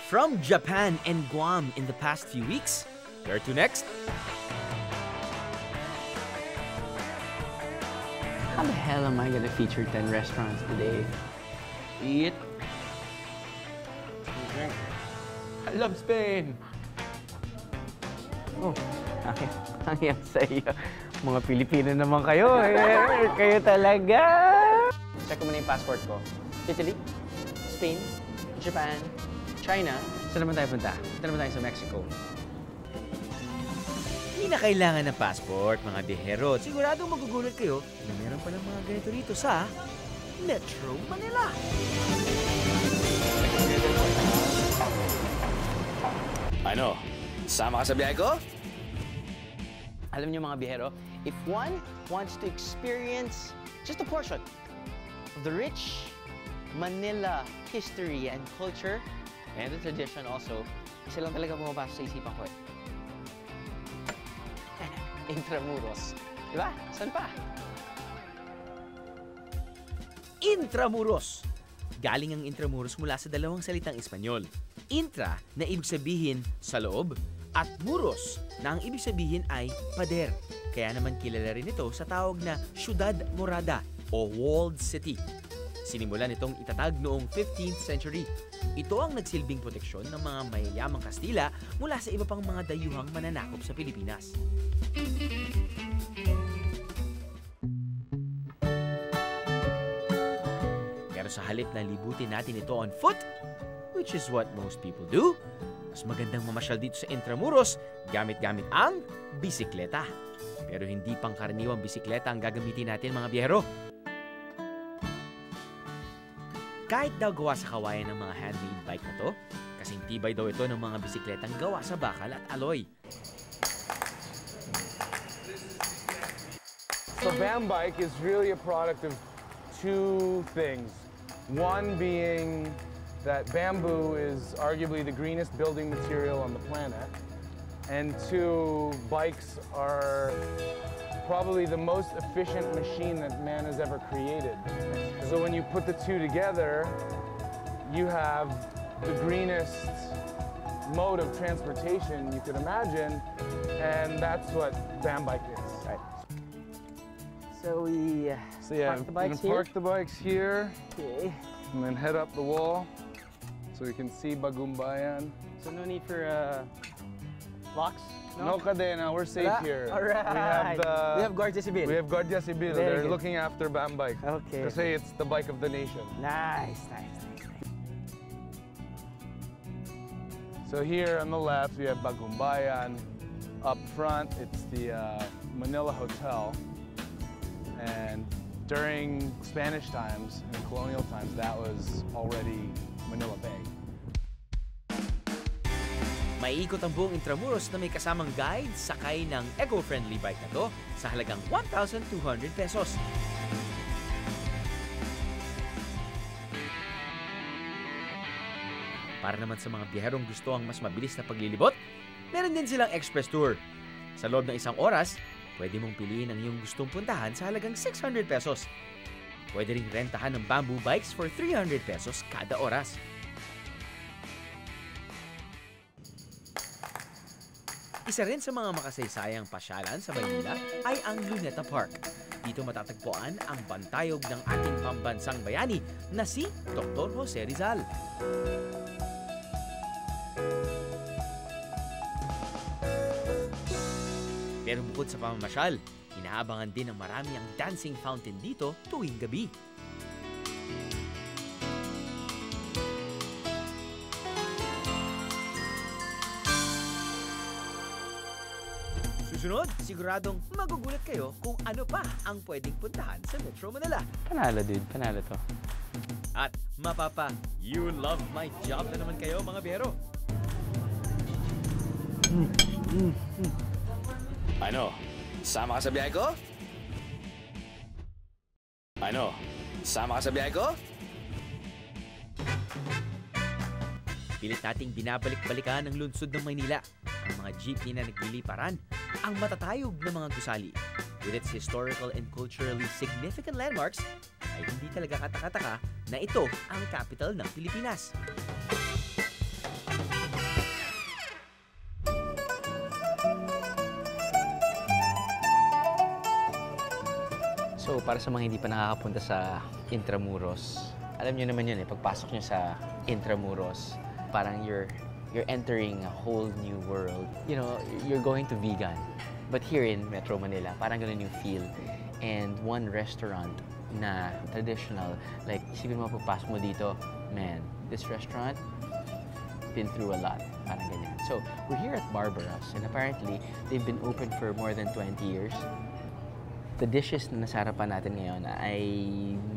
From Japan and Guam in the past few weeks. Where to next? How the hell am I gonna feature 10 restaurants today? Eat. Drink. I love Spain! Oh, ang yan sa iyo. Mga Pilipino naman kayo eh. Kayo talaga! Check ko muna yung passport ko. Italy, Spain, Japan, China. Saan naman tayo punta? Punta naman tayo sa Mexico. Hindi na kailangan ng passport, mga biyahero. Siguradong magugulat kayo na meron palang mga ganito rito sa Metro Manila. Ano? Sama ka sa biyahe ko? Alam niyo mga biyahero, if one wants to experience just a portion of the rich Manila history and culture and the tradition also, isa lang talaga pumapasok sa isipan ko eh. Intramuros. Diba? Saan pa? Intramuros. Galing ang Intramuros mula sa dalawang salitang Espanyol. Intra na ibig sabihin sa loob at muros na ang ibig sabihin ay pader. Kaya naman kilala rin ito sa tawag na Ciudad Morada o Walled City. Sinimulan itong itatag noong 15th century. Ito ang nagsilbing proteksyon ng mga mayayamang Kastila mula sa iba pang mga dayuhang mananakop sa Pilipinas. Pero sa halip na libutin natin ito on foot, which is what most people do, mas magandang mamasyal dito sa Intramuros gamit-gamit ang bisikleta. Pero hindi pangkaraniwang bisikleta ang gagamitin natin mga biyahero. Kahit daw gawa sa kawayan ng mga handmade bike na to, kasing tibay daw ito ng mga bisikletang gawa sa bakal at alloy. So BAM Bike is really a product of two things. One being that bamboo is arguably the greenest building material on the planet. And two, bikes are probably the most efficient machine that man has ever created. So when you put the two together, you have the greenest mode of transportation you could imagine, and that's what BAM Bike is. Right. So we park the bikes here? Park the bikes here, Okay. and then head up the wall so we can see Bagumbayan. So no need for locks? No cadena, we're safe here. All right. We have Guardia Civil. We have Guardia Civil. Very They're good. looking after BAM Bike. Okay. Kasi it's the bike of the nation. Nice. So here on the left, we have Bagumbayan. Up front, it's the Manila Hotel. And during Spanish times and colonial times, that was already Manila Bay. Maiikot ang buong Intramuros na may kasamang guide sakay ng eco-friendly bike na to sa halagang 1,200 pesos. Para naman sa mga biyaherong gusto ang mas mabilis na paglilibot, meron din silang express tour. Sa loob ng isang oras, pwede mong piliin ang iyong gustong puntahan sa halagang 600 pesos. Pwede ring rentahan ng bamboo bikes for 300 pesos kada oras. Isa rin sa mga makasaysayang pasyalan sa Maynila ay ang Luneta Park. Dito matatagpuan ang bantayog ng ating pambansang bayani na si Dr. Jose Rizal. Pero bukod sa pamamasyal, inaabangan din ng marami ang dancing fountain dito tuwing gabi. Susunod, siguradong magugulat kayo kung ano pa ang pwedeng puntahan sa Metro Manila. Panalo, dude. Panalo to. At mapapa, you love my job na naman kayo mga biyero. Ano? Sama ka sa biyahe ko? Ano? Sama ka sa biyahe ko? Pilit nating binabalik-balikan ang lungsod ng Maynila. Ang mga jeepney na nagliliparan, ang matatayog na mga gusali. With its historical and culturally significant landmarks, ay hindi talaga katakataka na ito ang capital ng Pilipinas. So, para sa mga hindi pa nakakapunta sa Intramuros, alam nyo naman yun pagpasok nyo sa Intramuros, parang you're entering a whole new world. You know, you're going to vegan. But here in Metro Manila, parang ganun yung feel. And one restaurant na traditional, like, isipin mo pagpasok mo dito, man, this restaurant, been through a lot. Parang ganyan. So, we're here at Barbara's, and apparently, they've been open for more than 20 years. The dishes na nasarapan natin ngayon ay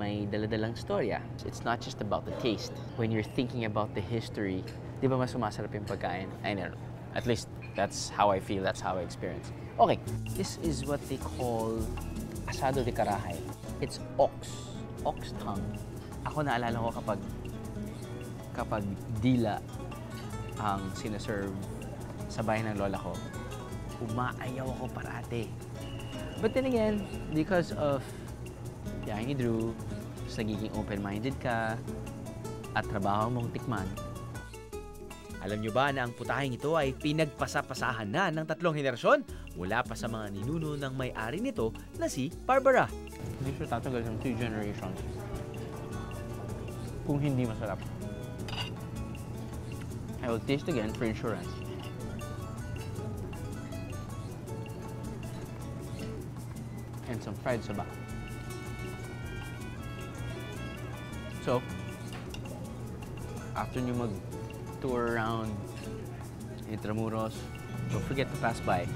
may daladalang storya. It's not just about the taste. When you're thinking about the history, di ba mas sumasarap yung pagkain? I don't know. At least, that's how I feel. That's how I experience. Okay, this is what they call asado de carahay. It's ox tongue. Ako naalala ko kapag dila ang sinaserve sa bahay ng lola ko, umaayaw ako parate. But then again, because of yahin ni Drew, nagiging open-minded ka, at trabaho mong tikman. Alam nyo ba na ang putahing ito ay pinagpasapasahan na ng 3 henerasyon mula pa sa mga ninuno ng may-ari nito na si Barbara. Hindi siya tatagal ng 2 generations kung hindi masarap. I will taste again for insurance. And some fried saba. So, after nyo mag-tour around Intramuros, don't forget to pass by.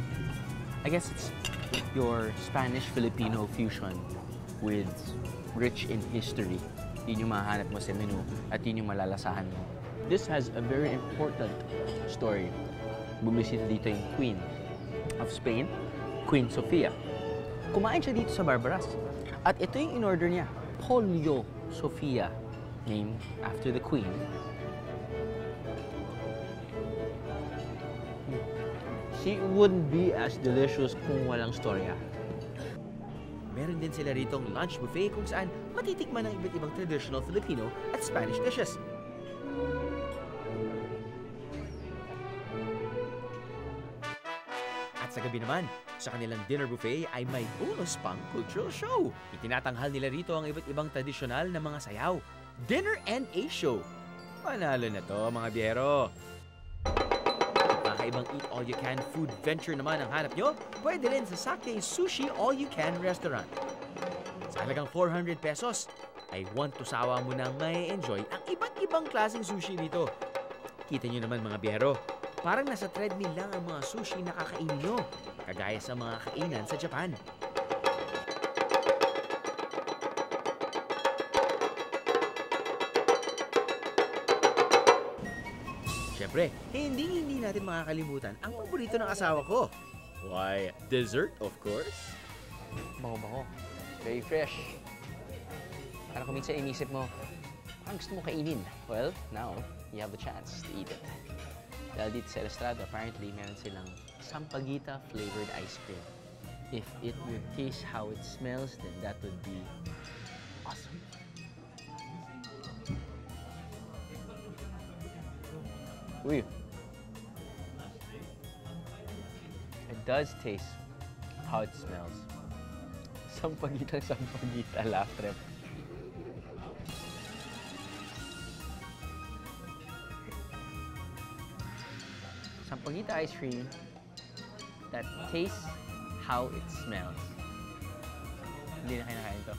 I guess it's your Spanish-Filipino fusion with rich in history. Yun yung mahanap mo sa menu at yun yung malalasahan mo. This has a very important story. Bumisita dito yung Queen of Spain, Queen Sofia. Kumain siya dito sa Barbara's. At ito yung in-order niya. Pollo Sofia, named after the Queen. She wouldn't be as delicious kung walang storya. Meron din sila ritong lunch buffet kung saan matitikman ang iba't ibang traditional Filipino at Spanish dishes. At sa gabi naman, sa kanilang dinner buffet ay may bonus pang cultural show. Itinatanghal nila rito ang iba't ibang tradisyonal na mga sayaw. Dinner and a show. Panalo na to mga biyero. Kakaibang eat-all-you-can food venture naman ang hanap nyo, pwede rin sa Sake Sushi All-You-Can Restaurant. Sa halagang 400 pesos, ay sawa mo nang may enjoy ang iba't ibang klaseng sushi dito. Kita nyo naman mga biyero, parang nasa treadmill lang ang mga sushi na kakainin nyo, kagaya sa mga kainan sa Japan. Siyempre, hindi natin makakalimutan ang paborito ng asawa ko. Why, dessert, of course. Bango-bango. Very fresh. Parang kung minsan inisip mo, parang gusto mo kainin. Well, now, you have the chance to eat it. Dahil dito sa El Estrado, apparently, meron silang Sampaguita flavored ice cream. If it would taste how it smells, then that would be awesome. Uy. It does taste how it smells. Sampaguita laugh trip. Sampaguita ice cream that tastes how it smells. Hindi na kayo nakain to.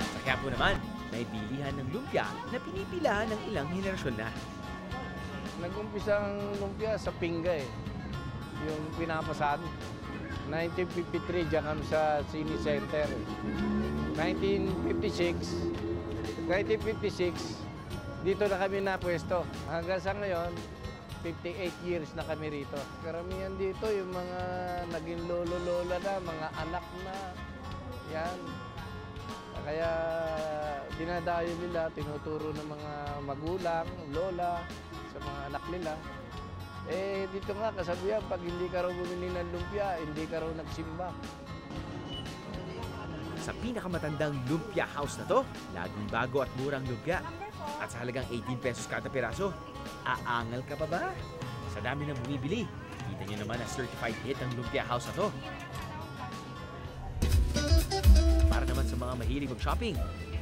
Sa Quiapo naman, may bilihan ng lumpia na pinipilahan ng ilang henerasyon na. Nag-umpisa ang lumpia sa Pingga yung pinapasan. 1953, dyan kami sa Cine Center. 1956, dito na kami napwesto. Hanggang sa ngayon, 58 years na kami rito. Karamihan dito, yung mga naging lolo-lola na, mga anak na, yan. Kaya dinadayo nila, tinuturo ng mga magulang, lola, sa mga anak nila. Eh, dito nga, kasabihan, pag hindi ka raw bumili ng lumpia, hindi ka raw nagsimba. Sa pinakamatandang lumpia house na to, laging bago at murang lumpia. At sa halagang 18 pesos kada piraso, aangal ka pa ba? Sa dami ng bumibili, kita nyo naman na certified hit ang lumpia house na to. naman sa mga mahilig mag-shopping.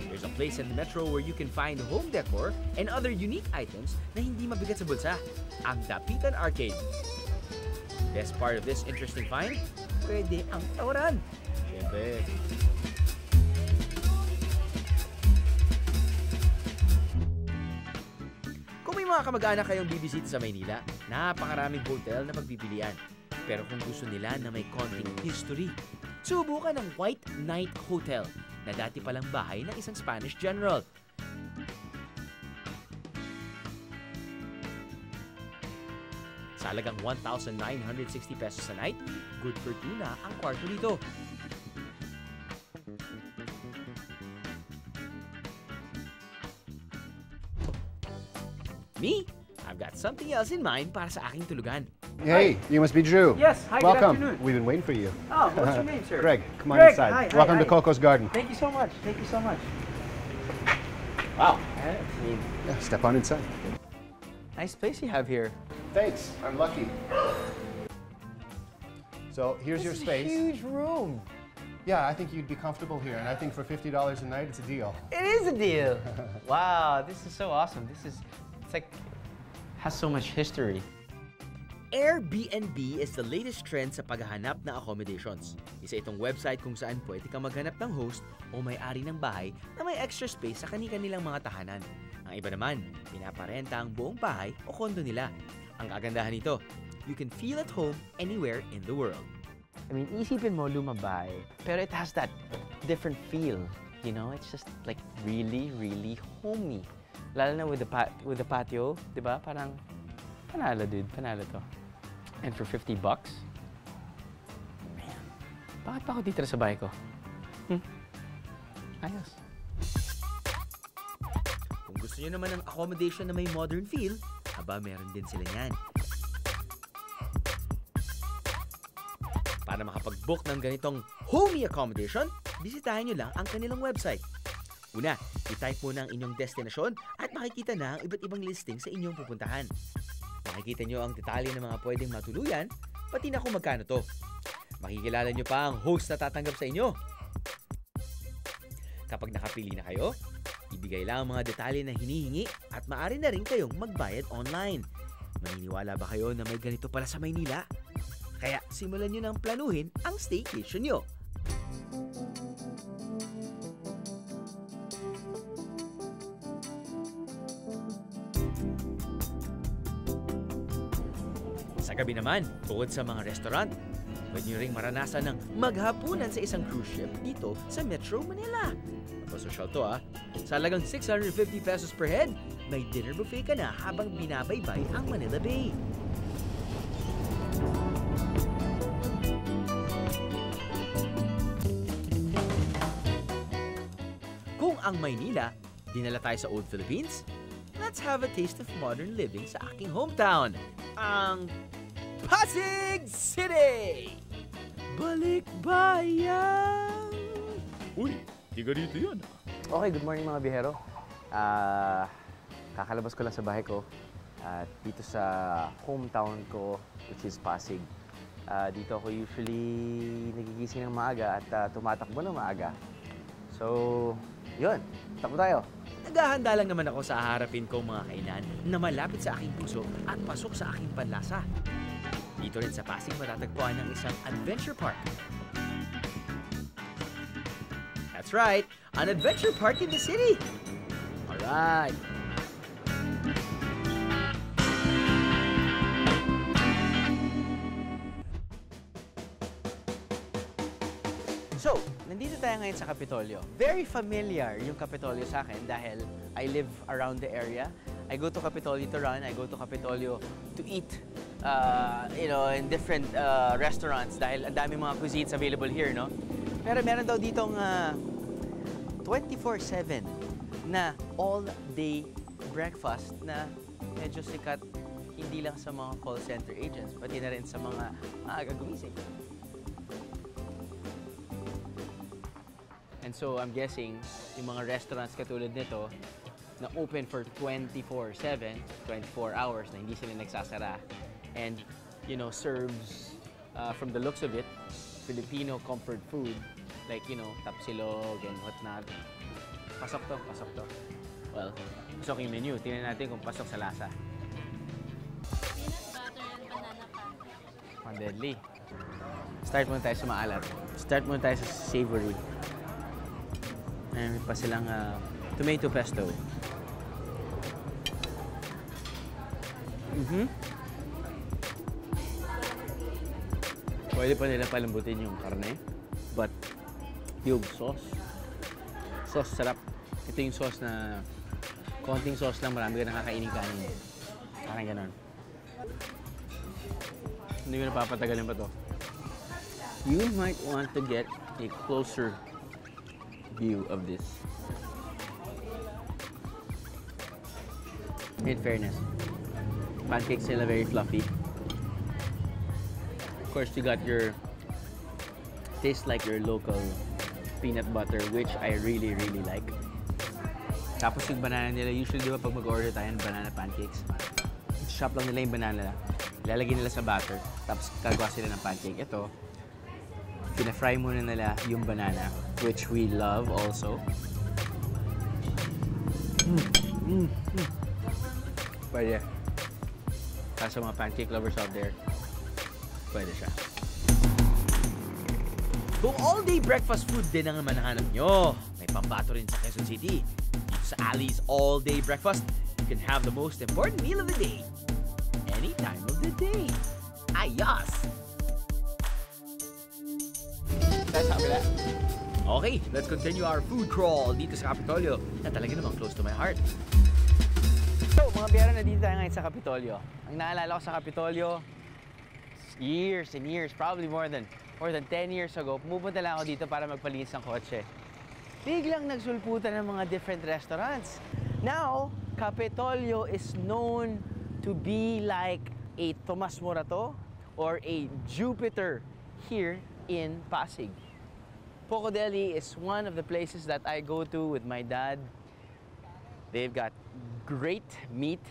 There's a place in the Metro where you can find home decor and other unique items na hindi mabigat sa bulsa. Ang Dapitan Arcade. Best part of this interesting find, pwede ang tawaran. Siyempre. Kung may mga kamag-anak kayong bibisita sa Maynila, napakaraming hotel na pagpipilian. Pero kung gusto nila na may konting history, subukan ng White Knight Hotel na dati palang bahay ng isang Spanish general. Sa halagang 1,960 pesos a night, good for 2 na ang kwarto dito. Me, I've got something else in mind para sa aking tulugan. Hey, you must be Drew. Yes, hi, good Welcome. afternoon. We've been waiting for you. Oh, what's your name, sir? Greg, come on Greg, inside. hi, Welcome hi. to Coco's Garden. Thank you so much. Thank you so much. Wow. Yeah, step on inside. Nice place you have here. Thanks. I'm lucky. So here's your space. Huge room. Yeah, I think you'd be comfortable here, and I think for $50 a night, it's a deal. It is a deal. Wow, this is so awesome. It's like, has so much history. Airbnb is the latest trend sa paghahanap ng accommodations. Isa itong website kung saan pwede kang maghanap ng host o may-ari ng bahay na may extra space sa kani-kanilang mga tahanan. Ang iba naman, pinaparenta ang buong bahay o kondo nila. Ang kagandahan nito, you can feel at home anywhere in the world. I mean, isipin mo lumabay, pero it has that different feel. You know, it's just like really, really homey. Lalo na with the patio, di ba? Parang panalo, dude. Panalo to. And for $50, man, bakit pa ako dito sa bahay ko? Ayos. Kung gusto nyo naman ng accommodation na may modern feel, aba meron din sila yan. Para makapag-book ng ganitong homey accommodation, bisitahin nyo lang ang kanilang website. Una, i-type muna ang inyong destinasyon at makikita na ang iba't ibang listing sa inyong pupuntahan. Makikita nyo ang detalye ng mga pwedeng matuluyan, pati na kung magkano to. Makikilala nyo pa ang host na tatanggap sa inyo. Kapag nakapili na kayo, ibigay lang ang mga detalye na hinihingi at maaari na rin kayong magbayad online. Maniniwala ba kayo na may ganito pala sa Maynila? Kaya simulan nyo nang planuhin ang staycation nyo. Sa gabi naman, bukod sa mga restaurant, pwede nyo ring maranasan ng maghapunan sa isang cruise ship dito sa Metro Manila. Pasosyal to Sa halagang 650 pesos per head, may dinner buffet ka na habang binabaybay ang Manila Bay. Kung ang Maynila, dinala tayo sa Old Philippines, let's have a taste of modern living sa aking hometown, ang Pasig City! Balikbayan! Uy, tiga dito yan. Okay, good morning mga bihero. Kakalabas ko lang sa bahay ko. Dito sa hometown ko, which is Pasig. Dito ako usually nagigising ng maaga at tumatakbo ng maaga. So, yun. Takbo tayo. Naghahanda lang naman ako sa haharapin kong mga kainan na malapit sa aking puso at pasok sa aking panlasa. Dito rin sa Pasig matatagpuan ng isang adventure park. That's right, an adventure park in the city. Alright. So, nandito tayo ngayon sa Kapitolyo. Very familiar yung Kapitolyo sa akin dahil I live around the area. I go to Kapitolyo to run, I go to Kapitolyo to eat, in different restaurants dahil ang dami mga cuisines available here, no? Pero meron daw ditong 24/7 na all-day breakfast na medyo sikat hindi lang sa mga call center agents, pati na rin sa mga maaga gumising. And so, I'm guessing, yung mga restaurants katulad nito, na open for 24/7, 24 hours, na hindi sila nagsasara. And, serves, from the looks of it, Filipino comfort food like, you know, tapsilog and whatnot. Pasok to, pasok to. Well, pasok yung menu. Tingnan natin kung pasok sa lasa. Peanut butter and banana pancake. Ang deadly. Start muna tayo sa maalat. Start muna tayo sa savory. Ayan, may pa silang tomato pesto. Pwede pa nila palambutin yung karne. But, yung sauce. Sauce, sarap. Ito yung sauce na konting sauce lang, marami ka nakakainin kanin. Parang ganon. Hindi ko napapatagalin pa to. You might want to get a closer view of this. In fairness, pancakes sila very fluffy. Of course, you got your taste like your local peanut butter, which I really, really like. Tapos yung banana nila, usually di ba pag mag-order tayo ng banana pancakes, shop lang nila yung banana, ilalagay nila sa batter, tapos gagawa sila ng pancake. Ito, pina-fry muna nila yung banana, which we love also. Pwede. Para sa mga pancake lovers out there, pwede siya. Kung all-day breakfast food din ang manahanap nyo, may pambato rin sa Quezon City. Dito sa Ali's All-Day Breakfast, you can have the most important meal of the day. Any time of the day. Ayos! Okay, let's continue our food crawl dito sa Capitolio na talaga namang close to my heart. So, mga biyara, na dito tayo ngayon sa Capitolio. Ang naalala ko sa Capitolio, years and years, probably more than 10 years ago, pumupunta lang ako dito para magpalinis ng kotse. Biglang nagsulputan ng mga different restaurants. Now, Capitolio is known to be like a Tomas Morato or a Jupiter here in Pasig. Poco Deli is one of the places that I go to with my dad. They've got great meat.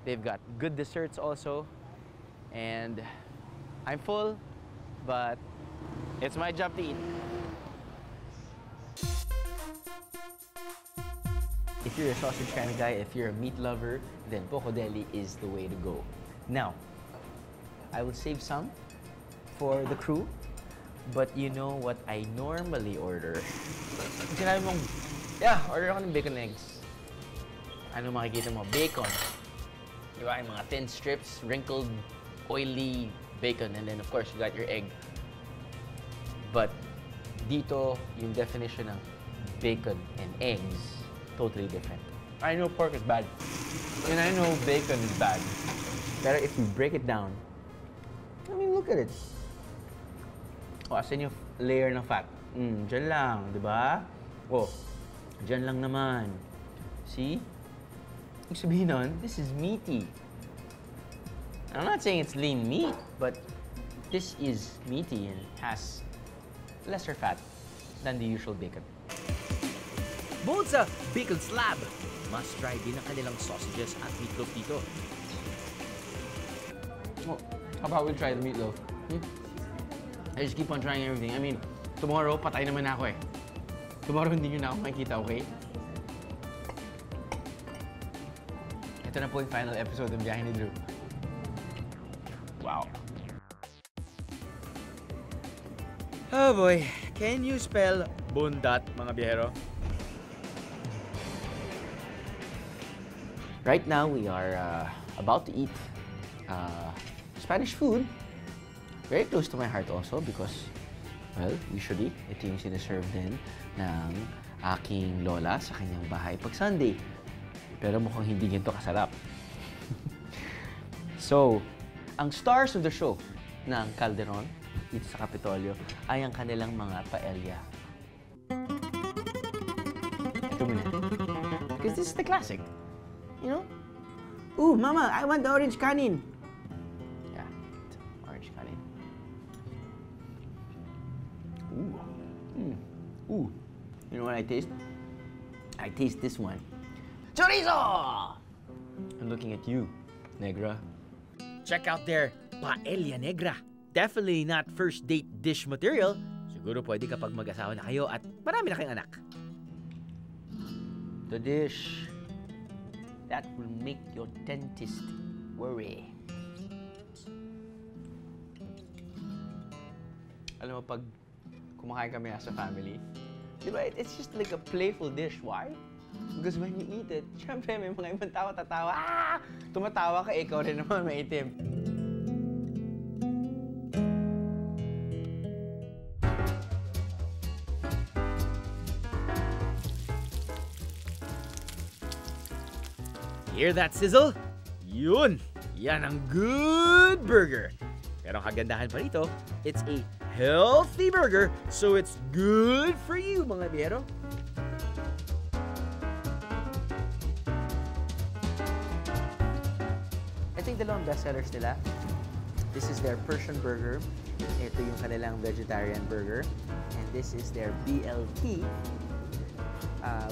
They've got good desserts also. And I'm full, but it's my job to eat. If you're a sausage kind of guy, if you're a meat lover, then Poco Deli is the way to go. Now, I will save some for the crew, but you know what I normally order? Kung sinabi mong, yeah, order ako ng bacon eggs. Ano makikita mo? Bacon. Di ba? Yung mga thin strips, wrinkled, oily bacon, and then of course you got your egg. But dito, yung definition ng bacon and eggs, totally different. I know pork is bad, and I know bacon is bad. Pero if you break it down, I mean, look at it. O, asan yung layer ng fat? Dyan lang, di ba? O, dyan lang naman. See? Ibig sabihin nun, this is meaty. I'm not saying it's lean meat, but this is meaty and has lesser fat than the usual bacon. Bukod sa bacon slab, must try din ang kanilang sausages at meatloaf dito. Well, how about we try the meatloaf? I just keep on trying everything. I mean, tomorrow, patay naman ako eh. Tomorrow, hindi nyo na ako makikita, okay? Ito na po yung final episode ng Biyahe ni Drew. Wow. Oh boy, can you spell bundat, mga biyahero? Right now, we are about to eat Spanish food. Very close to my heart also because, well, usually, ito yung sinaserve din ng aking lola sa kanyang bahay pag Sunday. Pero mukhang hindi ganito kasarap. So, ang stars of the show ng Calderon dito sa Capitolio ay ang kanilang mga paella. Ito muna. Because this is the classic. You know? Ooh, Mama, I want the orange kanin. Yeah, orange kanin. Ooh. Ooh. You know what I taste? I taste this one. Chorizo! I'm looking at you, Negra. Check out their paella negra. Definitely not first date dish material. Siguro pwede kapag mag-asawa na kayo at marami na kayong anak. The dish that will make your dentist worry. Alam mo, pag kumakain kami as a family, di ba, it's just like a playful dish. Why? Because when you eat it, syempre may mga ibang tao tatawa. Ah! Tumatawa ka, ikaw rin naman maitim. Hear that sizzle? Yun! Yan ang good burger. Pero ang kagandahan pa rito, it's a healthy burger, so it's good for you, mga biyero. Ito yung dalawang bestsellers nila. This is their Persian burger. Ito yung kanilang vegetarian burger. And this is their BLT,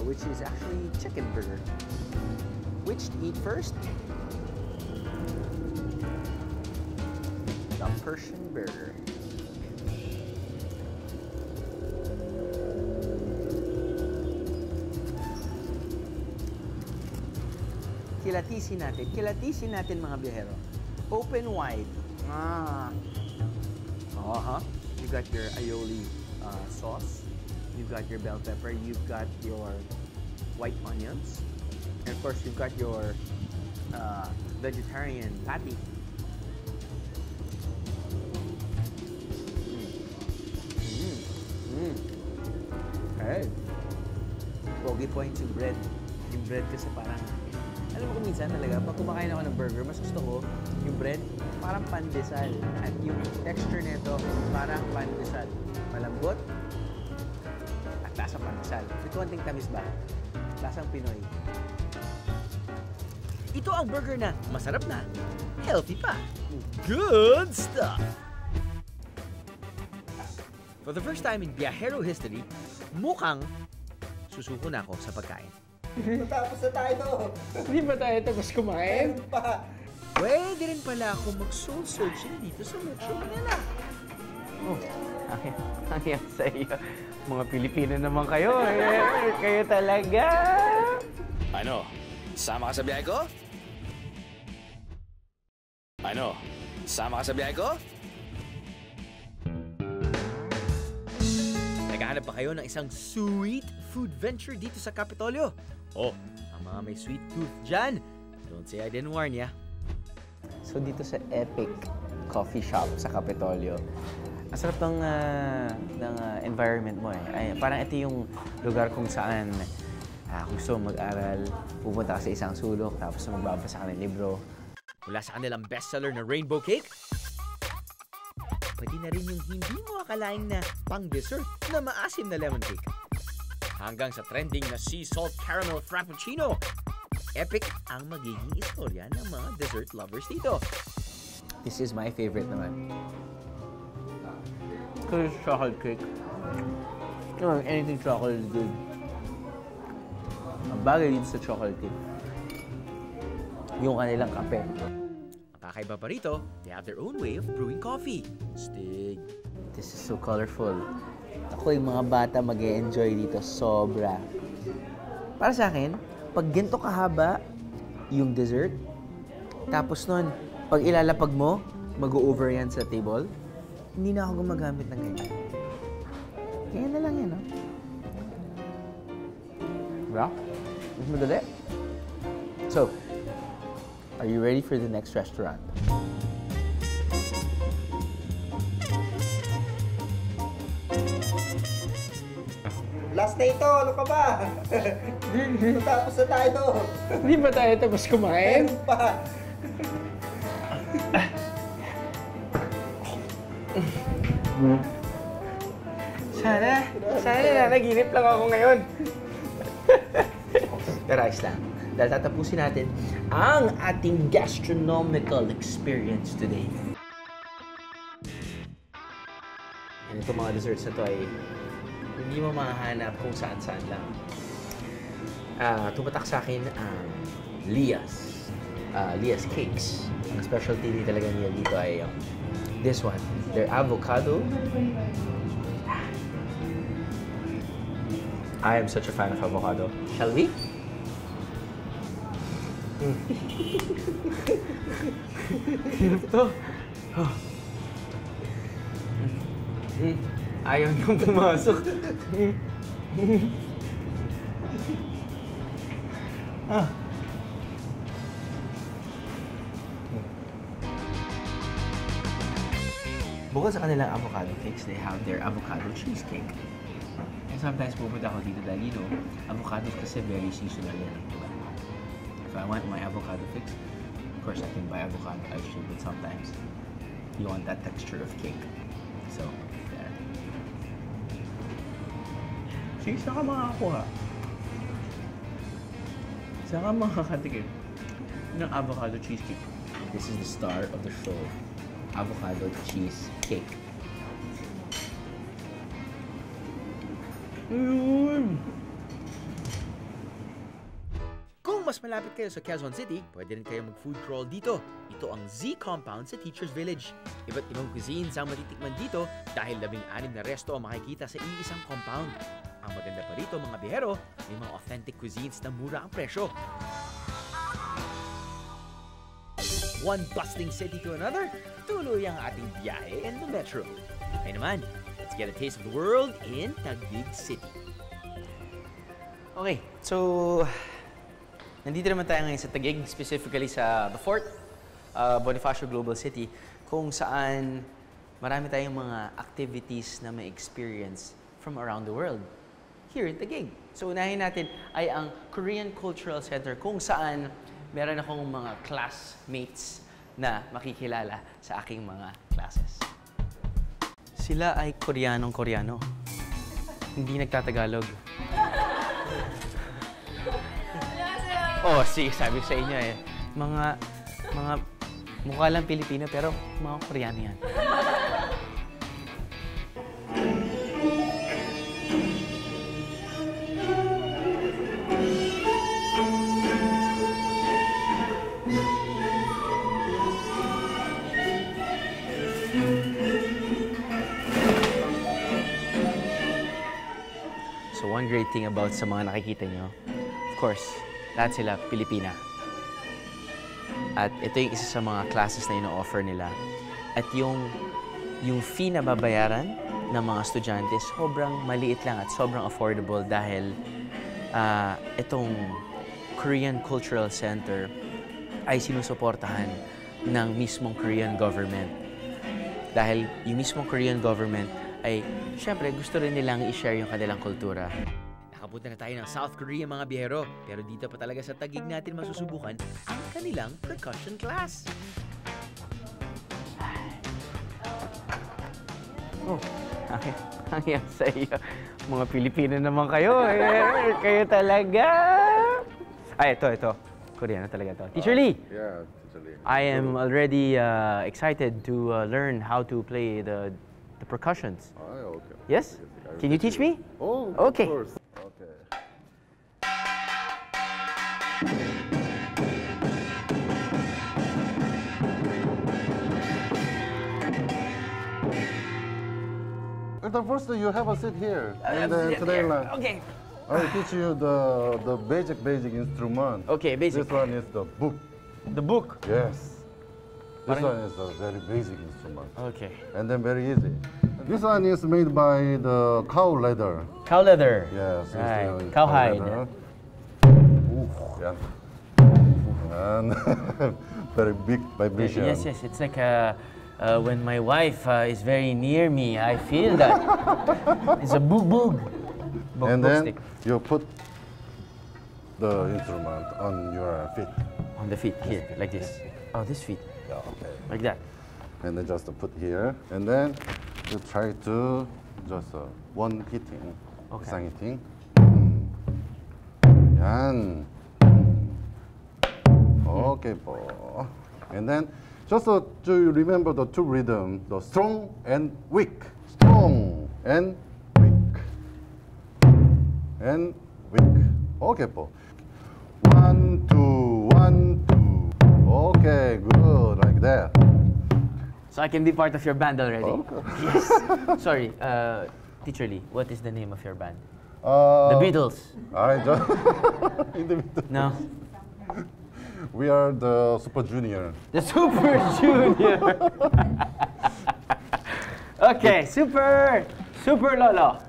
which is actually chicken burger. Which to eat first? The Persian burger. Kilatisin natin mga biyahero. Open wide. You got your aioli sauce. You've got your bell pepper. You've got your white onions. And of course, you've got your vegetarian patty. Okay. Pogi points yung bread. Yung bread kasi parang, alam mo kung minsan talaga, pag kumakain ako ng burger, mas gusto ko yung bread parang pandesal. At yung texture nito, parang pandesal. Malambot at lasang pandesal. May konting tamis ba? Lasang Pinoy. Ito ang burger na masarap na, healthy pa. Good stuff! For the first time in Biyahero history, mukhang susuko na ako sa pagkain. Matapos na tayo to. Hindi ba tayo tapos kumain? Pa. Pwede rin pala ako mag-soul searching dito sa Metro Manila. Oh, ang yan sa iyo. Mga Pilipino naman kayo. Kayo talaga. Ano? Sama ka sa biyahe ko? Ano? Sama ka sa biyahe ko? Naghahanap pa kayo ng isang sweet food venture dito sa Kapitolyo? Oh, ang mga may sweet tooth dyan, don't say I didn't warn ya. So dito sa Epic Coffee Shop sa Kapitolyo, ang sarap ng environment mo eh. Ay, parang ito yung lugar kung saan kung gusto mag-aral, pupunta ka sa isang sulok, tapos magbabasa ka ng libro. Mula sa kanilang bestseller na rainbow cake, pwede na rin yung hindi mo akalaing na pang-dessert na maasim na lemon cake. Hanggang sa trending na sea salt caramel frappuccino. Epic ang magiging istorya ng mga dessert lovers dito. This is my favorite naman. Because it's chocolate cake. Anything chocolate is good. Ang bagay dito sa chocolate cake, yung kanilang kape. Ang kakaiba pa rito, they have their own way of brewing coffee. Stig. This is so colorful. Ako yung mga bata mag-e-enjoy dito, sobra. Para sa akin, pag ganito kahaba yung dessert, tapos nun, pag ilalapag mo, mag-over yan sa table, hindi na ako gumagamit ng ganyan. Kaya na lang yan, no? Diba? Mas madali. So, are you ready for the next restaurant? Last na ito, ano ka ba? Matapos na tayo. Hindi ba tayo tapos kumain? Meron pa. Sana nanaginip lang ako ngayon. Pero ayos lang. Dahil tatapusin natin ang ating gastronomical experience today. And itong mga desserts na to ay hindi mo mahanap kung saan-saan lang. Tumatak sa akin ang Lia's Cakes. Ang specialty din talaga niya dito ay this one. Their avocado I am such a fan of avocado. Shall we? Hirap to. Ayaw niyong pumasok. Bukod sa kanilang avocado cakes, they have their avocado cheesecake. And sometimes pupunta ako dito dahil, you know, avocados kasi very seasonal yan. Diba? If I want my avocado fix, of course I can buy avocado ice cream, but sometimes you want that texture of cake. So, there. See, saan ka makakakuha? Saan ka makakatikim ng avocado cheesecake? This is the star of the show. Avocado cheesecake. Kung mas malapit kayo sa Quezon City, pwede rin kayo mag-food crawl dito. Ito ang Z Compound sa Teachers Village. Iba't ibang cuisines ang matitikman dito dahil 16 na resto ang makikita sa iisang compound. Ang maganda pa rito mga bihero, may mga authentic cuisines na mura ang presyo. One bustling city to another, tuloy ang ating biyahe in the metro. Ngayon naman, let's get a taste of the world in Taguig City. Okay, so nandito naman tayo ngayon sa Taguig, specifically sa the Fort Bonifacio Global City, kung saan marami tayong mga activities na may experience from around the world here in Taguig. So unahin natin ay ang Korean Cultural Center, kung saan meron akong mga classmates na makikilala sa aking mga classes. Sila ay Koreanong-Koreano. Hindi nagtatagalog. Oh, sige, sabi ko sa inyo eh. Mga mukha lang Pilipino pero mga Koreano yan. So one great thing about sa mga nakikita nyo, of course, lahat sila Pilipina. At ito yung isa sa mga classes na ino-offer nila. At yung fee na babayaran ng mga estudyante, sobrang maliit lang at sobrang affordable dahil itong Korean Cultural Center ay sinusuportahan ng mismong Korean government. Dahil yung mismong Korean government ay, syempre, gusto rin nilang i-share yung kanilang kultura. Nakapunta na tayo ng South Korea mga biyero, pero dito pa talaga sa Taguig natin masusubukan ang kanilang percussion class. Oh, hanggang sa iyo. Mga Pilipino naman kayo. Kayo talaga. Ay, ito. Koreano talaga to. Teacher Lee! Yeah, Teacher Lee. I am already excited to learn how to play the percussions. Okay. Yes? Can you teach me? Oh, Okay. of course. Okay. At the first, you have a seat here. And then today, Okay. I will teach you the basic instrument. Okay, basic. This one is the book. The book. Yes. This one is a very basic instrument. Okay. And then very easy. This one is made by the cow leather. Cow leather. Yes. it's Right. the Cow hide. leather. Yeah. And very big vibration. Yes. It's like when my wife is very near me, I feel that. It's a boog. And then stick. you put the instrument on your feet. On the feet, here, like this. Oh, this feet, Yeah, okay. like that. And then just put here. And then you try to just one hitting. Okay. Isang hitting. Yan. Okay po. And then just to remember the two rhythm, the strong and weak. Strong and weak. And weak. Okay po. 1, 2, 1, 2. Okay, good, like that. So I can be part of your band already? Okay. Yes. Sorry, Teacher Lee, what is the name of your band? The Beatles. I just in the Beatles. No. We are the Super Junior. The Super Junior. Okay, Super Lolo.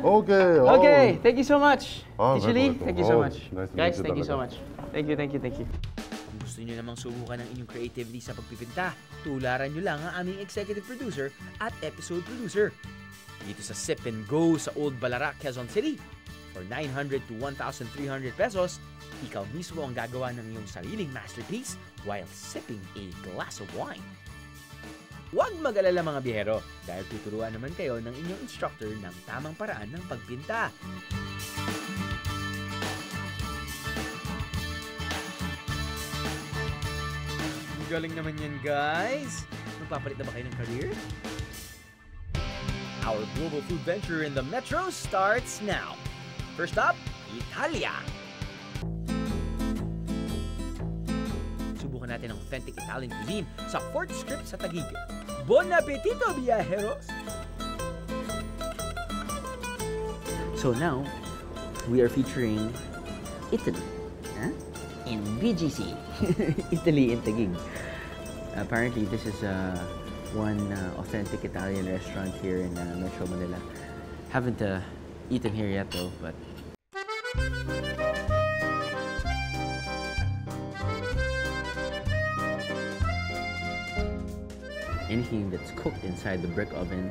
Okay. Okay, thank you so much. Oh, Teacher Lee, welcome. thank you so Oh, much. nice to Guys, meet you thank you so talaga. much. Thank you. Kung gusto nyo namang subukan ng inyong creativity sa pagpipinta, tularan nyo lang ang aming executive producer at episode producer. Dito sa Sip and Go sa Old Ballarat, Quezon City. For 900 to 1,300 pesos, ikaw mismo ang gagawa ng iyong sariling masterpiece while sipping a glass of wine. Huwag mag-alala mga biyahero dahil tuturuan naman kayo ng inyong instructor ng tamang paraan ng pagpinta. Galing naman yan, guys! Magpapalit na ba kayo ng career? Our global food venture in the Metro starts now. First up, Italia. Subukan natin ang authentic Italian cuisine sa Fort Strip sa Taguig. Bon appetito, viajeros! So now, we are featuring Italy in BGC. Italy in Taguig. Apparently, this is one authentic Italian restaurant here in Metro Manila. Haven't eaten here yet though, but anything that's cooked inside the brick oven,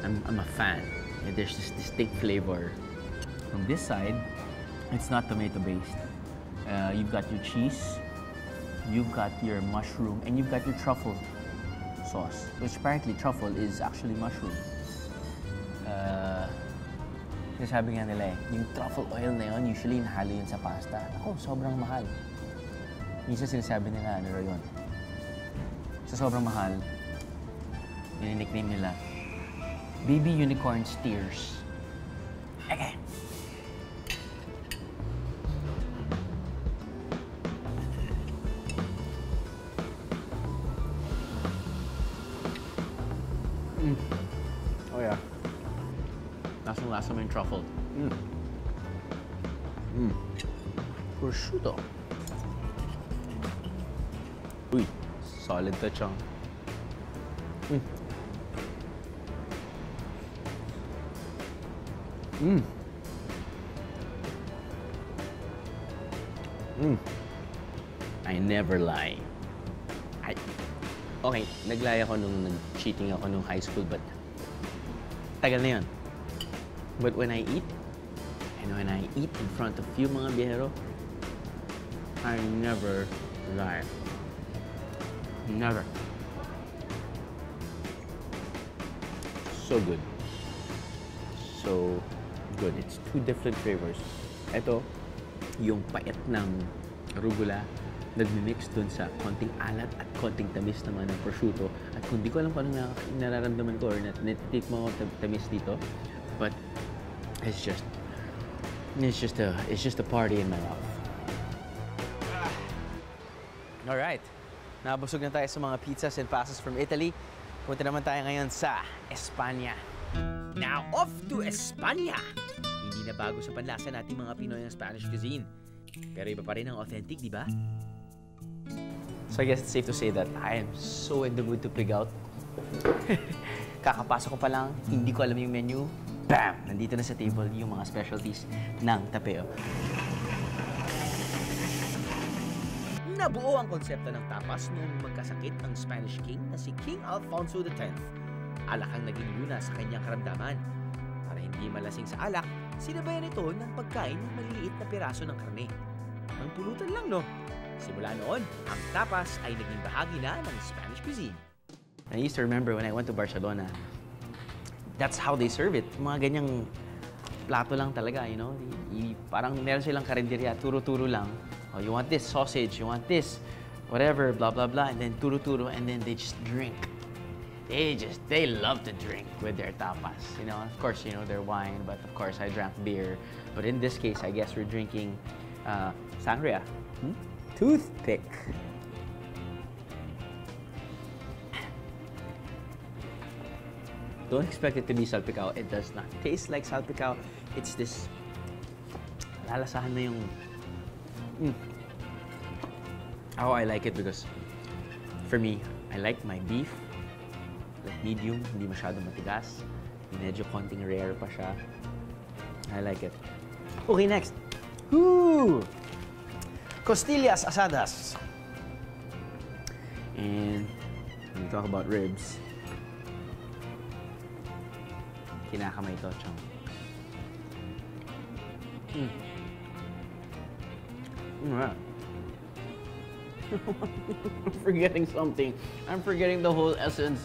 I'm a fan. And there's this distinct flavor. From this side, it's not tomato based. You've got your cheese, you've got your mushroom, and you've got your truffle sauce, which apparently truffle is actually mushroom. Sinasabi nga nila yung truffle oil na yun, usually nahalo yun sa pasta. Ako, sobrang mahal. Minsan sinasabi nila, ano yun? Sa sobrang mahal, nickname nila, Baby Unicorn's Tears. Okay. Oh yeah. Lasang-lasa mo yung truffle. Prosciutto. Uy, solid touch ang. I never lie. Okay, naglaya ako nung nag-cheating ako nung high school, but tagal na yun. But when I eat, and when I eat in front of few mga biyahero, I never lie. Never. So good. So good. It's two different flavors. Ito, yung pait ng arugula, nag-mix dun sa konting alat at konting tamis naman ng prosciutto. At kung di ko alam kung ano nararamdaman ko or natitik mo ako tamis dito, but it's just a party in my mouth. Alright, nabusog na tayo sa mga pizzas and pastas from Italy. Punta naman tayo ngayon sa Espanya. Now off to Espanya! Hindi na bago sa panlasa nating mga Pinoy ang Spanish cuisine. Pero iba pa rin ang authentic, di ba? So I guess it's safe to say that I am so in the mood to pig out. Kakapasok ko pa lang, hindi ko alam yung menu. Bam! Nandito na sa table yung mga specialties ng Tapeo. Nabuo ang konsepto ng tapas noong magkasakit ang Spanish king na si King Alfonso X. Alak ang naging luna sa kanyang karamdaman. Para hindi malasing sa alak, sinabayan ito ng pagkain ng maliliit na piraso ng karne. Ang pulutan lang, no? Simula noon, ang tapas ay naging bahagi na ng Spanish cuisine. I used to remember when I went to Barcelona, that's how they serve it. Mga ganyang plato lang talaga, you know? Parang meron silang karinderya, turo-turo lang. Oh, you want this sausage, you want this, whatever, blah, blah, blah, and then turo-turo, and then they just drink. They love to drink with their tapas, you know? Of course, you know, their wine, but of course, I drank beer. But in this case, I guess we're drinking sangria. Toothpick. Don't expect it to be salpicao. It does not taste like salpicao. It's this... Lalasahan na yung... How I like it because for me, I like my beef like medium, hindi masyadong matigas. Medyo konting rare pa siya. I like it. Okay, next. Woo! Costillas asadas. And when we talk about ribs, kinakamay ito, chong. Alright. I'm forgetting something. I'm forgetting the whole essence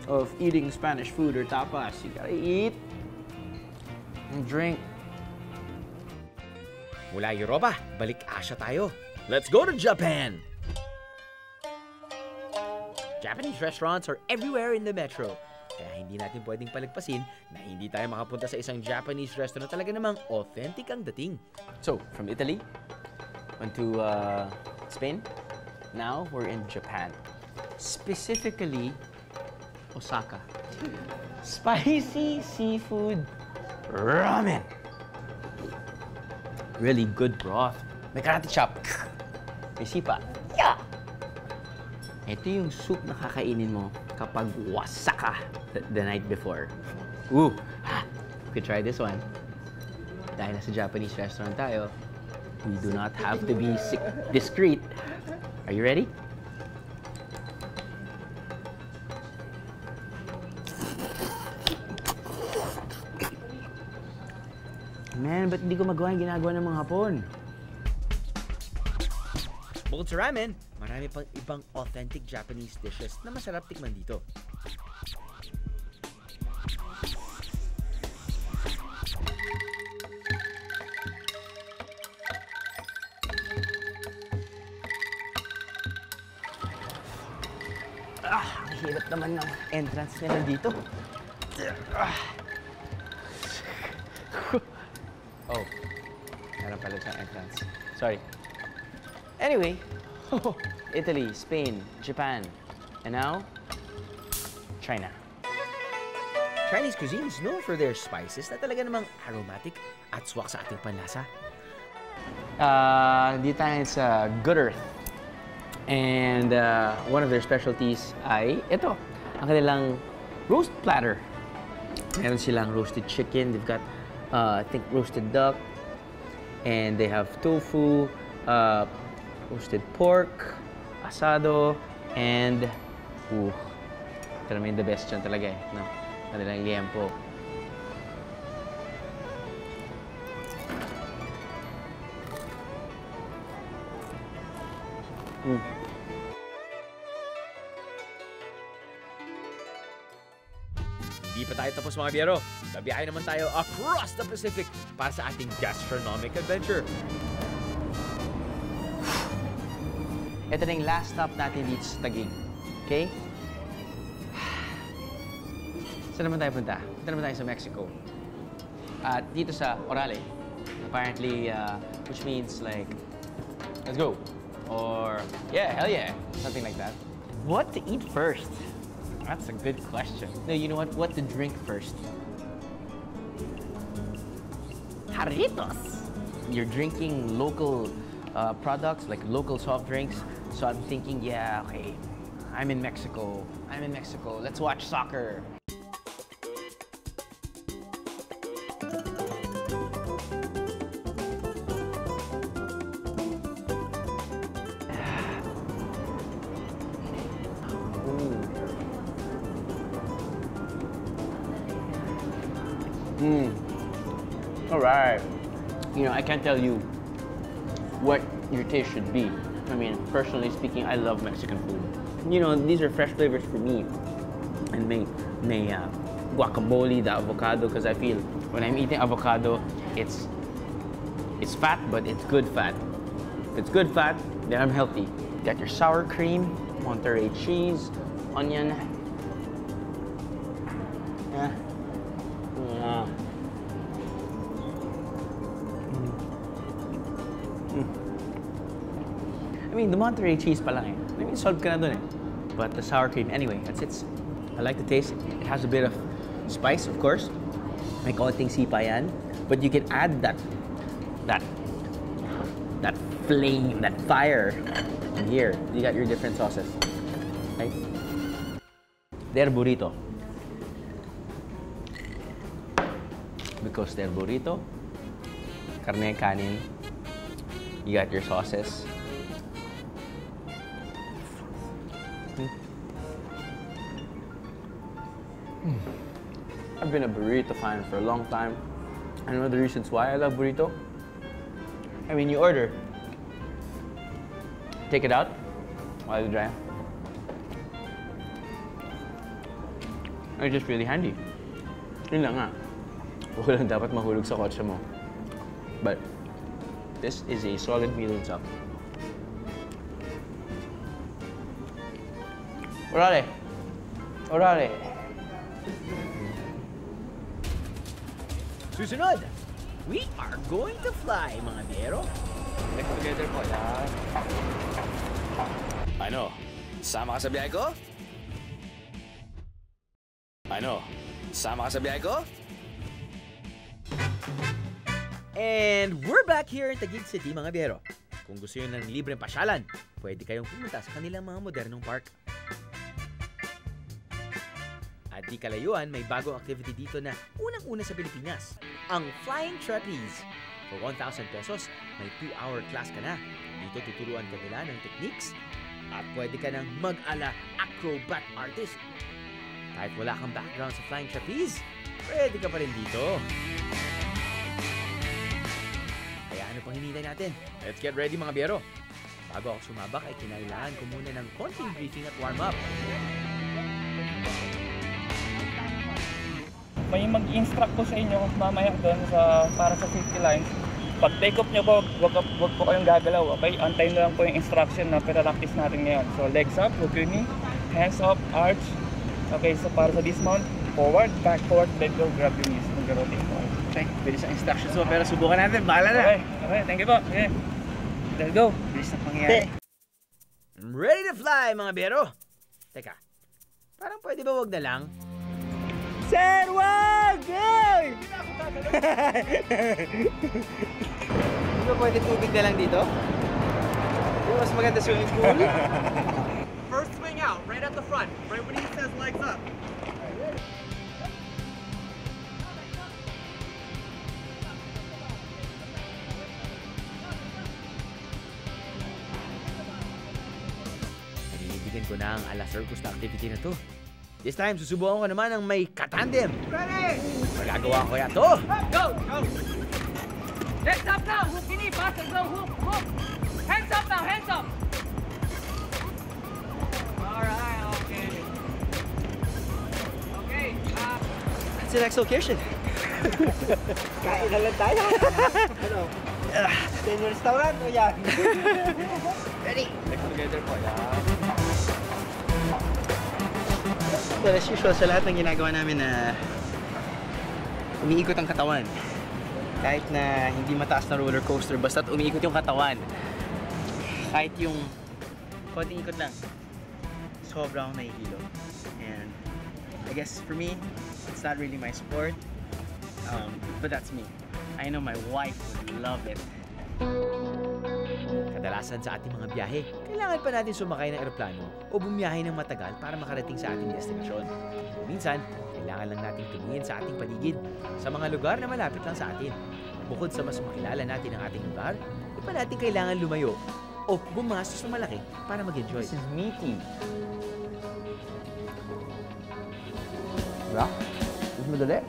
of eating Spanish food or tapas. You gotta eat and drink. Mula Europa, balik Asia tayo. Let's go to Japan! Japanese restaurants are everywhere in the metro. Kaya hindi natin pwedeng palagpasin na hindi tayo makapunta sa isang Japanese restaurant na talaga namang authentic ang dating. So, from Italy, went to Spain. Now, we're in Japan. Specifically, Osaka. Spicy seafood ramen. Really good broth. May karate chop. May sipa. Yeah! Ito yung soup na kakainin mo kapag wasak ka the night before. Ooh! You could try this one. Dahil nasa Japanese restaurant tayo, we do not have to be discreet. Are you ready? Man, ba't hindi ko magawa yung ginagawa ng mga Hapon? Bukod sa ramen, marami pang ibang authentic Japanese dishes na masarap tikman dito. Ang hirap naman ng entrance nila dito. Oh, meron pala siyang entrance. Sorry. Anyway, Italy, Spain, Japan, and now, China. Chinese cuisine is known for their spices na talaga namang aromatic at swak sa ating panlasa. Dito tayo sa Good Earth. And one of their specialties ay ito, ang kanilang roast platter. Meron silang roasted chicken, they've got, I think, roasted duck, and they have tofu, roasted pork, asado, and ito naman yung the best dyan talaga eh, no? Kanilang liempo. Hindi pa tayo tapos mga biyero. Babiyahe naman tayo across the Pacific para sa ating gastronomic adventure. Ito na yung last stop natin dito sa Taguig. Okay? Saan naman tayo punta? Punta naman tayo sa Mexico. At dito sa Orale. Apparently, which means like, let's go. Or, yeah, hell yeah. Something like that. What to eat first? That's a good question. No, you know what? What to drink first? Jarritos! You're drinking local products, like local soft drinks. So I'm thinking, yeah, okay, I'm in Mexico. Let's watch soccer. All right. You know, I can't tell you what your taste should be. I mean, personally speaking, I love Mexican food. You know, these are fresh flavors for me. And may guacamole, the avocado, because I feel when I'm eating avocado, it's fat, but it's good fat. If it's good fat, then I'm healthy. Got your sour cream, Monterey cheese, onion. Yeah. Yeah. I mean, the Monterey cheese pa lang eh. I mean, solve ka na dun eh. But the sour cream, anyway, it's I like the taste. It has a bit of spice, of course. May konting sipa yan. But you can add that flame, that fire in here. You got your different sauces. Right? Their burrito. Because their burrito, carne kanin, you got your sauces. I've been a burrito fan for a long time. I know the reasons why I love burrito. I mean, you order, take it out while it's dry. It's just really handy. Yun lang nga. Huwag lang dapat mahulog sa kotse mo. But this is a solid meal itself. Orale! Orale! Susunod, we are going to fly, mga biyero. Let's together po, yan. Ano? Sama ka sa biyahe ko? Ano? Sama ka sa biyahe ko? And we're back here in Taguig City, mga biyero. Kung gusto nyo ng libreng pasyalan, pwede kayong pumunta sa kanilang mga modernong park. At di kalayuan, may bagong activity dito na unang-una sa Pilipinas, ang Flying Trapeze. For 1,000 pesos, may 2-hour class ka na. Dito tuturuan ka nila ng techniques at pwede ka nang mag-ala acrobat artist. Kahit wala kang background sa Flying Trapeze, pwede ka pa rin dito. Kaya ano pang hinihintay natin? Let's get ready, mga biyero. Bago ako sumabak ay kinailangan ko muna ng konting briefing at warm-up. May mag-instruct po sa inyo mamaya doon para sa safety lines. Pag take off nyo po, wag po kayong gagalaw, okay? Antayin na lang po yung instruction na pinaractice natin ngayon. So legs up, hook your knee, hands up, arch. Okay, so para sa dismount, forward, back, forward, let go, grab your knees, mag-rotate po. Okay, bilis ang instructions mo, pero subukan natin, bahala na. Okay, thank you po. Okay. Let's go. Bilis na pangyayari. I'm ready to fly, mga biyero. Teka, parang pwede ba wag na lang? Sir, wag! Hey! Di ba pwede tubig na lang dito? Di ba mas maganda swimming pool? First swing out, right at the front, right when he says legs up. Naninibigan ko na ang ala circus na activity na to. This time, susubukan ko naman ang may katandem. Ready! Magagawa ko yan to! Go! Go! Legs up now! Hook your knee, faster, go! Hook! Hook! Hands up now! Hands up! Alright, okay. Okay, That's the next location. Kain na lang tayo. Ano? Stay in restaurant o yan? Ready? Let's together po, yan. Well, as usual, sa lahat ng ginagawa namin na umiikot ang katawan. Kahit na hindi mataas na roller coaster, basta't umiikot yung katawan. Kahit yung konting ikot lang, sobra akong nahihilo. And I guess for me, it's not really my sport, but that's me. I know my wife would love it. Kadalasan sa ating mga biyahe, kailangan pa natin sumakay ng eroplano o bumiyahe ng matagal para makarating sa ating destinasyon. Minsan, kailangan lang nating tumingin sa ating paligid, sa mga lugar na malapit lang sa atin. Bukod sa mas makilala natin ang ating lugar, di pa natin kailangan lumayo o gumastos ng malaki para mag-enjoy. This is meaty. Diba? Mas madali.